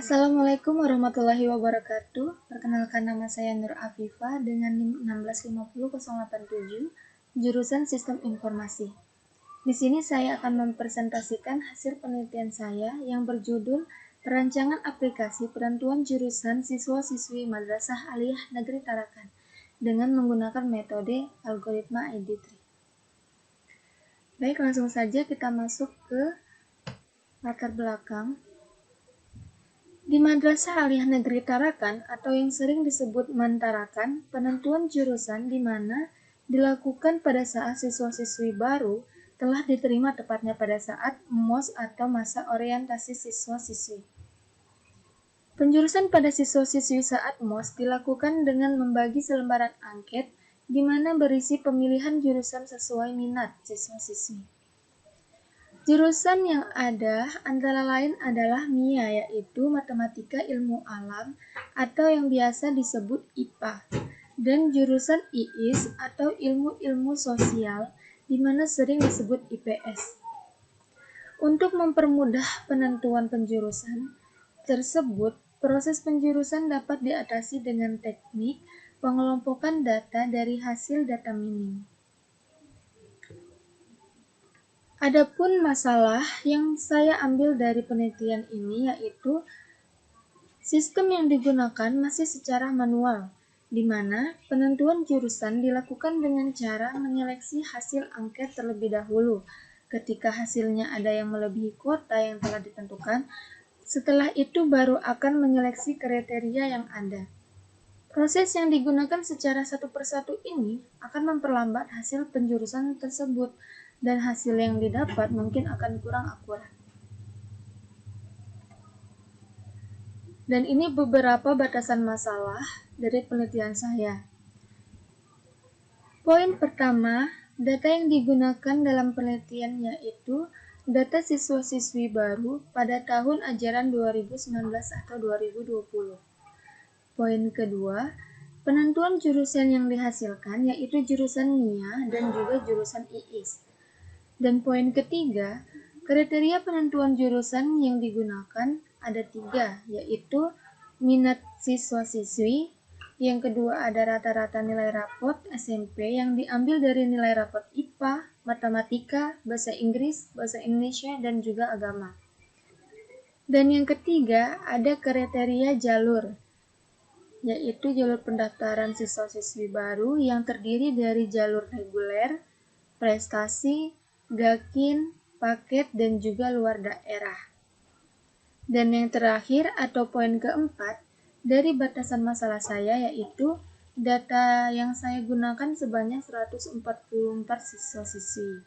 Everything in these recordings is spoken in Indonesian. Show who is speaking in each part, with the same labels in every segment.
Speaker 1: Assalamualaikum warahmatullahi wabarakatuh. Perkenalkan, nama saya Nur Afifa dengan NIM 1650087, jurusan Sistem Informasi. Di sini saya akan mempresentasikan hasil penelitian saya yang berjudul Perancangan Aplikasi Penentuan Jurusan Siswa-siswi Madrasah Aliyah Negeri Tarakan dengan menggunakan metode algoritma ID3. Baik, langsung saja kita masuk ke latar belakang. Di Madrasah Aliyah Negeri Tarakan atau yang sering disebut Mantarakan, penentuan jurusan di mana dilakukan pada saat siswa-siswi baru telah diterima tepatnya pada saat MOS atau masa orientasi siswa-siswi. Penjurusan pada siswa-siswi saat MOS dilakukan dengan membagi selembaran angket di mana berisi pemilihan jurusan sesuai minat siswa-siswi. Jurusan yang ada antara lain adalah MIA, yaitu Matematika Ilmu Alam atau yang biasa disebut IPA, dan jurusan IIS atau Ilmu-Ilmu Sosial, di mana sering disebut IPS. Untuk mempermudah penentuan penjurusan tersebut, proses penjurusan dapat diatasi dengan teknik pengelompokan data dari hasil data mining. Adapun masalah yang saya ambil dari penelitian ini yaitu sistem yang digunakan masih secara manual, di mana penentuan jurusan dilakukan dengan cara menyeleksi hasil angket terlebih dahulu. Ketika hasilnya ada yang melebihi kuota yang telah ditentukan, setelah itu baru akan menyeleksi kriteria yang ada. Proses yang digunakan secara satu persatu ini akan memperlambat hasil penjurusan tersebut, dan hasil yang didapat mungkin akan kurang akurat. Dan ini beberapa batasan masalah dari penelitian saya. Poin pertama, data yang digunakan dalam penelitian yaitu data siswa-siswi baru pada tahun ajaran 2019 atau 2020. Poin kedua, penentuan jurusan yang dihasilkan yaitu jurusan MIA dan juga jurusan IIS. Dan poin ketiga, kriteria penentuan jurusan yang digunakan ada 3, yaitu minat siswa-siswi, yang kedua ada rata-rata nilai rapot SMP yang diambil dari nilai rapot IPA, Matematika, Bahasa Inggris, Bahasa Indonesia, dan juga Agama. Dan yang ketiga ada kriteria jalur, yaitu jalur pendaftaran siswa-siswi baru yang terdiri dari jalur reguler, prestasi, gakin, paket, dan juga luar daerah. Dan yang terakhir atau poin keempat dari batasan masalah saya yaitu data yang saya gunakan sebanyak 144 siswa-siswi.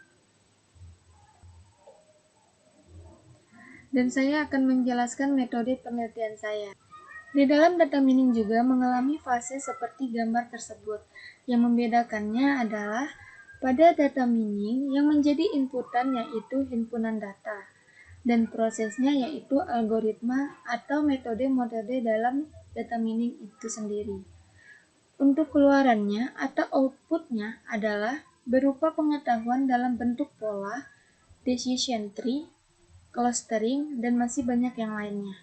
Speaker 1: Dan saya akan menjelaskan metode penelitian saya. Di dalam data mining juga mengalami fase seperti gambar tersebut. Yang membedakannya adalah pada data mining yang menjadi inputan yaitu himpunan data, dan prosesnya yaitu algoritma atau metode-metode dalam data mining itu sendiri. Untuk keluarannya atau outputnya adalah berupa pengetahuan dalam bentuk pola, decision tree, clustering, dan masih banyak yang lainnya.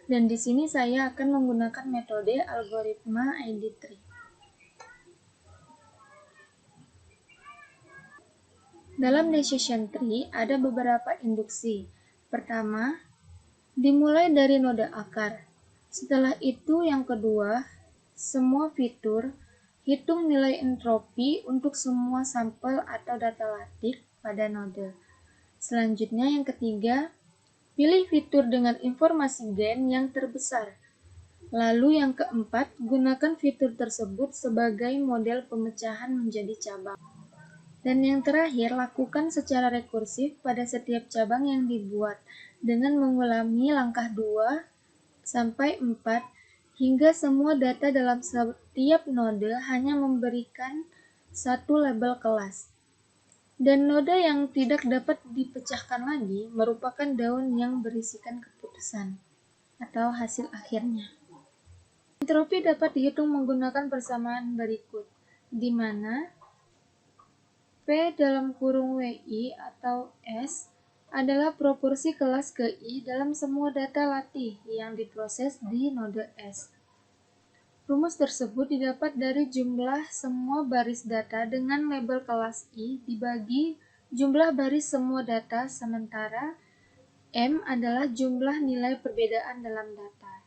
Speaker 1: Dan di sini saya akan menggunakan metode algoritma ID3. Dalam decision tree ada beberapa induksi. Pertama, dimulai dari node akar. Setelah itu yang kedua, semua fitur, hitung nilai entropi untuk semua sampel atau data latih pada node. Selanjutnya yang ketiga, pilih fitur dengan informasi gen yang terbesar. Lalu yang keempat, gunakan fitur tersebut sebagai model pemecahan menjadi cabang. Dan yang terakhir, lakukan secara rekursif pada setiap cabang yang dibuat dengan mengulangi langkah 2 sampai 4 hingga semua data dalam setiap node hanya memberikan satu label kelas. Dan node yang tidak dapat dipecahkan lagi merupakan daun yang berisikan keputusan atau hasil akhirnya. Entropi dapat dihitung menggunakan persamaan berikut, di mana P dalam kurung WI atau S adalah proporsi kelas ke I dalam semua data latih yang diproses di node S. Rumus tersebut didapat dari jumlah semua baris data dengan label kelas I dibagi jumlah baris semua data, sementara M adalah jumlah nilai perbedaan dalam data.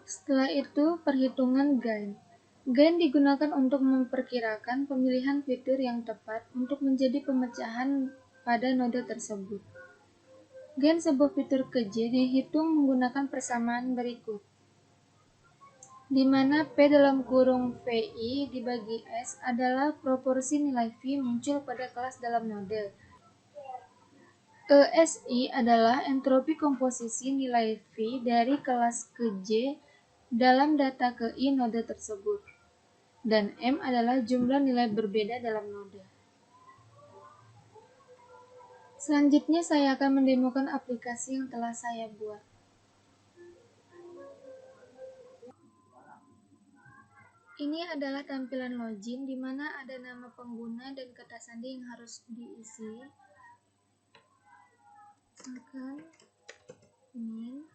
Speaker 1: Setelah itu, perhitungan gain. Gain digunakan untuk memperkirakan pemilihan fitur yang tepat untuk menjadi pemecahan pada node tersebut. Gain sebuah fitur ke-J dihitung menggunakan persamaan berikut, di mana P dalam kurung VI dibagi S adalah proporsi nilai V muncul pada kelas dalam node. ESI adalah entropi komposisi nilai V dari kelas ke-J dalam data ke I node tersebut, dan M adalah jumlah nilai berbeda dalam node. Selanjutnya saya akan mendemokan aplikasi yang telah saya buat. Ini adalah tampilan login di mana ada nama pengguna dan kata sandi yang harus diisi. Misalkan min.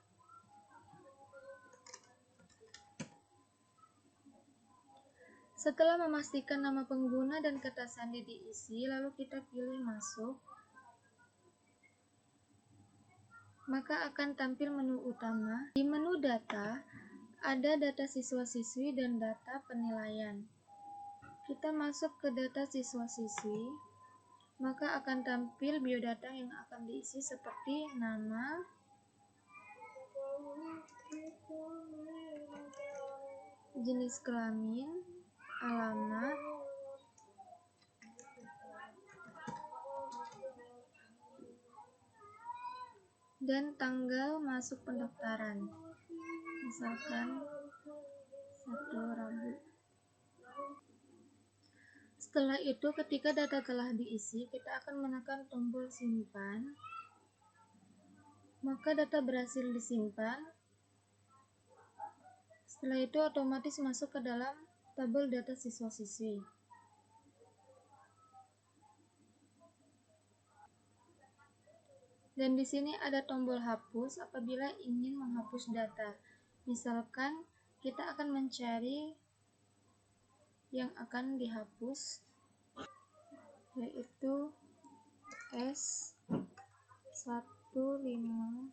Speaker 1: Setelah memastikan nama pengguna dan kata sandi diisi, lalu kita pilih masuk, maka akan tampil menu utama. Di menu data, ada data siswa-siswi dan data penilaian. Kita masuk ke data siswa-siswi, maka akan tampil biodata yang akan diisi seperti nama, jenis kelamin, alamat, dan tanggal masuk pendaftaran. Misalkan 1 Rabu. Setelah itu, ketika data telah diisi, kita akan menekan tombol simpan, maka data berhasil disimpan. Setelah itu otomatis masuk ke dalam tabel data siswa-siswi. Dan di sini ada tombol hapus apabila ingin menghapus data. Misalkan kita akan mencari yang akan dihapus, yaitu S152.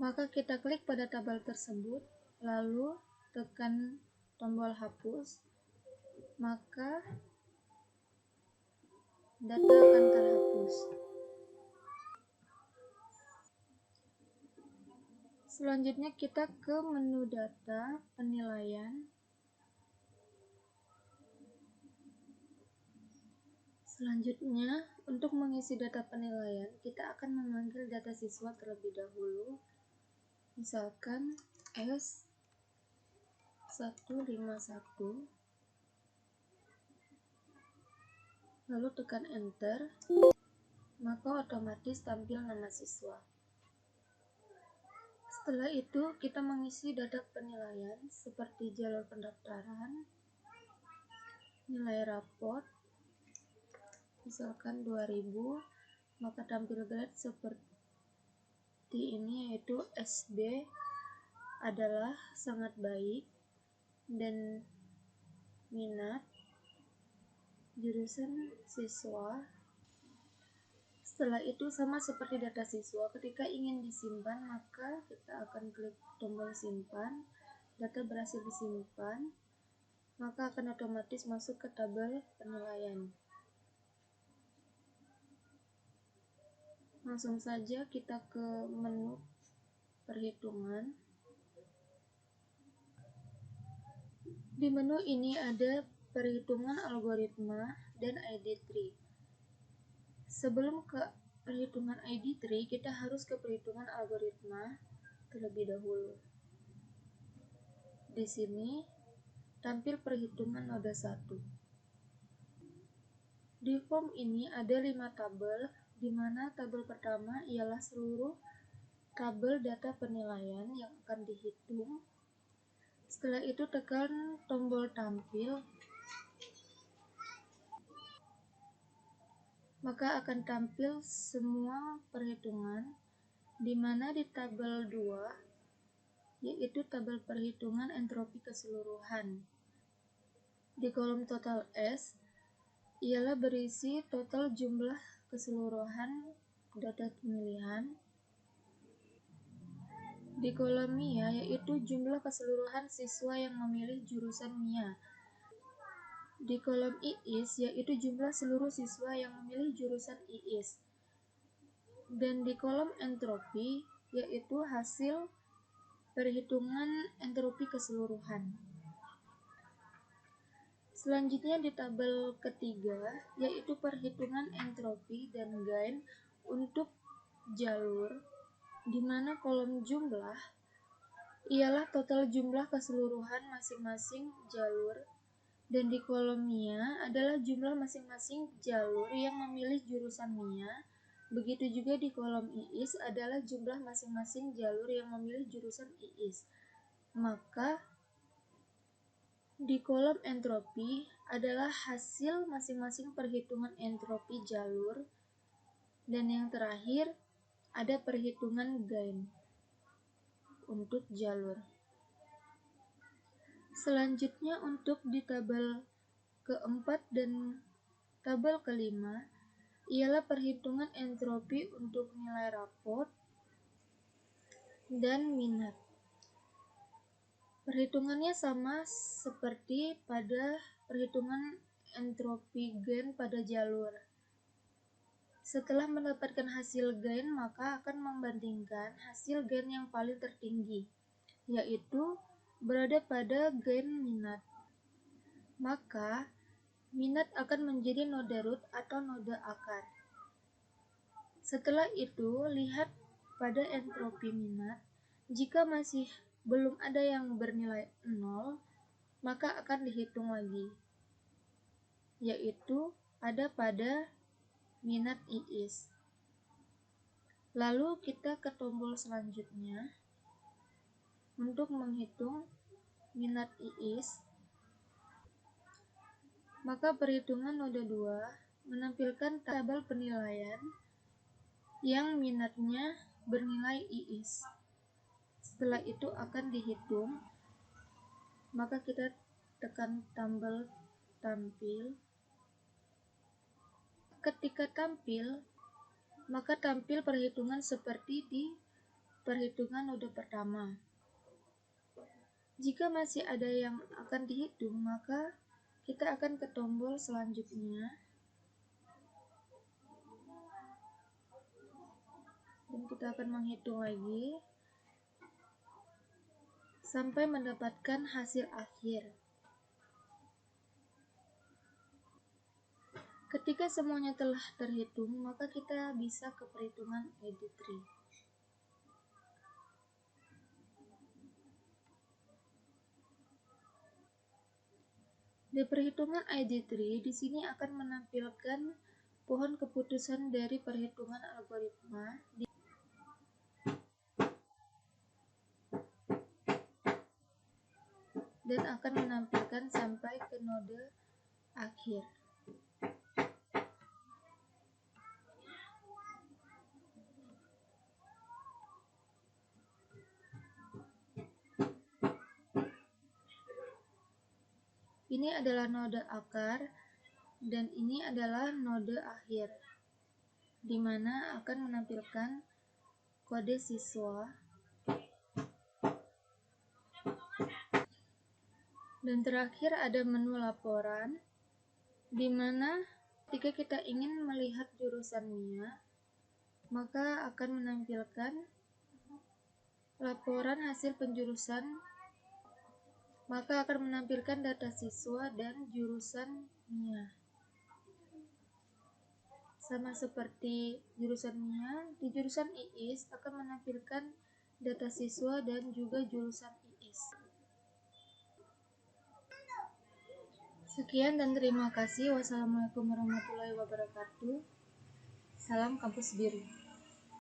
Speaker 1: Maka kita klik pada tabel tersebut, lalu tekan tombol hapus, maka data akan terhapus. Selanjutnya kita ke menu data penilaian. Selanjutnya, untuk mengisi data penilaian, kita akan memanggil data siswa terlebih dahulu. Misalkan S151, lalu tekan enter, maka otomatis tampil nama siswa. Setelah itu, kita mengisi data penilaian seperti jalur pendaftaran, nilai rapot, misalkan 2000, maka tampil grade seperti ini, yaitu SB adalah sangat baik, dan minat jurusan siswa. Setelah itu sama seperti data siswa, ketika ingin disimpan maka kita akan klik tombol simpan. Data berhasil disimpan, maka akan otomatis masuk ke tabel penilaian. Langsung saja kita ke menu perhitungan. Di menu ini ada perhitungan algoritma dan ID tree. Sebelum ke perhitungan ID tree, kita harus ke perhitungan algoritma terlebih dahulu. Di sini tampil perhitungan node 1. Di form ini ada 5 tabel, di mana tabel pertama ialah seluruh tabel data penilaian yang akan dihitung. Setelah itu tekan tombol tampil, maka akan tampil semua perhitungan, di mana di tabel 2, yaitu tabel perhitungan entropi keseluruhan. Di kolom total S, ialah berisi total jumlah keseluruhan data pemilihan. Di kolom MIA, yaitu jumlah keseluruhan siswa yang memilih jurusan MIA. Di kolom IIS, yaitu jumlah seluruh siswa yang memilih jurusan IIS. Dan di kolom entropi, yaitu hasil perhitungan entropi keseluruhan. Selanjutnya di tabel ketiga, yaitu perhitungan entropi dan gain untuk jalur, di mana kolom jumlah ialah total jumlah keseluruhan masing-masing jalur, dan di kolom MIA adalah jumlah masing-masing jalur yang memilih jurusan MIA. Begitu juga di kolom IIS adalah jumlah masing-masing jalur yang memilih jurusan IIS. Maka di kolom entropi adalah hasil masing-masing perhitungan entropi jalur, dan yang terakhir ada perhitungan gain untuk jalur. Selanjutnya untuk di tabel keempat dan tabel kelima ialah perhitungan entropi untuk nilai rapot dan minat. Perhitungannya sama seperti pada perhitungan entropi gain pada jalur. Setelah mendapatkan hasil gain, maka akan membandingkan hasil gain yang paling tertinggi, yaitu berada pada gain minat. Maka minat akan menjadi noda root atau noda akar. Setelah itu, lihat pada entropi minat. Jika masih belum ada yang bernilai 0, maka akan dihitung lagi, yaitu ada pada minat IIS. Lalu kita ke tombol selanjutnya untuk menghitung minat IIS. Maka perhitungan noda 2 menampilkan tabel penilaian yang minatnya bernilai IIS. Setelah itu akan dihitung, maka kita tekan tombol tampil. Ketika tampil, maka tampil perhitungan seperti di perhitungan noda pertama. Jika masih ada yang akan dihitung, maka kita akan ke tombol selanjutnya dan kita akan menghitung lagi sampai mendapatkan hasil akhir. Ketika semuanya telah terhitung, maka kita bisa ke perhitungan edit tree. Di perhitungan ID tree, di sini akan menampilkan pohon keputusan dari perhitungan algoritma dan akan menampilkan sampai ke node akhir. Ini adalah node akar dan ini adalah node akhir, di mana akan menampilkan kode siswa. Dan terakhir ada menu laporan, di mana ketika kita ingin melihat jurusan MIA, maka akan menampilkan laporan hasil penjurusan, maka akan menampilkan data siswa dan jurusan MIA. Sama seperti jurusan MIA, di jurusan IIS akan menampilkan data siswa dan juga jurusan IIS. Sekian dan terima kasih. Wassalamualaikum warahmatullahi wabarakatuh. Salam Kampus Biru.